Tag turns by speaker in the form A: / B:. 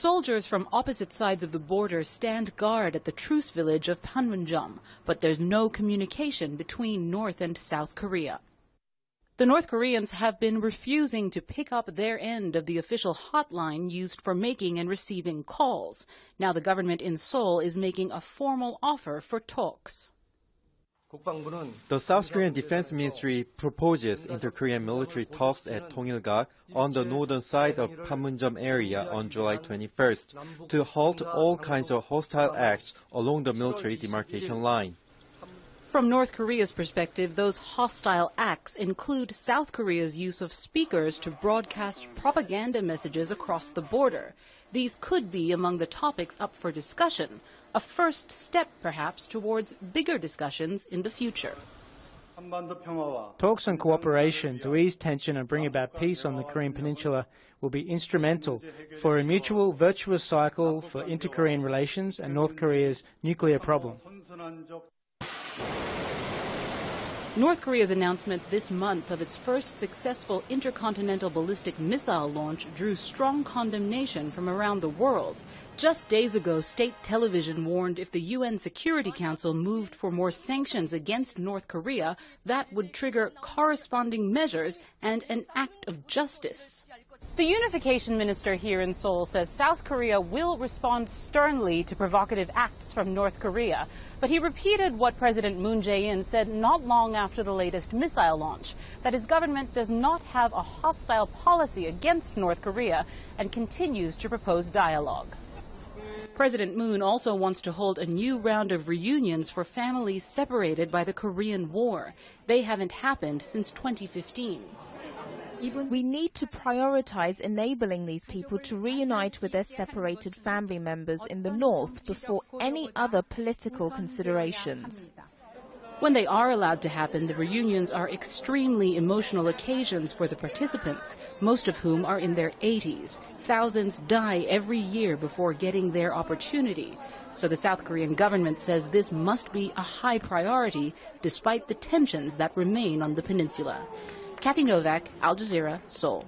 A: Soldiers from opposite sides of the border stand guard at the truce village of Panmunjom, but there's no communication between North and South Korea. The North Koreans have been refusing to pick up their end of the official hotline used for making and receiving calls. Now the government in Seoul is making a formal offer for talks.
B: The South Korean Defense Ministry proposes inter-Korean military talks at Tongilgak on the northern side of Panmunjom area on July 21st to halt all kinds of hostile acts along the military demarcation line.
A: From North Korea's perspective, those hostile acts include South Korea's use of speakers to broadcast propaganda messages across the border. These could be among the topics up for discussion, a first step perhaps towards bigger discussions in the future.
C: Talks on cooperation to ease tension and bring about peace on the Korean Peninsula will be instrumental for a mutual virtuous cycle for inter-Korean relations and North Korea's nuclear problem.
A: North Korea's announcement this month of its first successful intercontinental ballistic missile launch drew strong condemnation from around the world. Just days ago, state television warned if the UN Security Council moved for more sanctions against North Korea, that would trigger corresponding measures and an act of justice. The unification minister here in Seoul says South Korea will respond sternly to provocative acts from North Korea. But he repeated what President Moon Jae-in said not long after the latest missile launch, that his government does not have a hostile policy against North Korea and continues to propose dialogue. President Moon also wants to hold a new round of reunions for families separated by the Korean War. They haven't happened since 2015.
D: We need to prioritize enabling these people to reunite with their separated family members in the north before any other political considerations.
A: When they are allowed to happen, the reunions are extremely emotional occasions for the participants, most of whom are in their 80s. Thousands die every year before getting their opportunity. So the South Korean government says this must be a high priority, despite the tensions that remain on the peninsula. Kathy Novak, Al Jazeera, Seoul.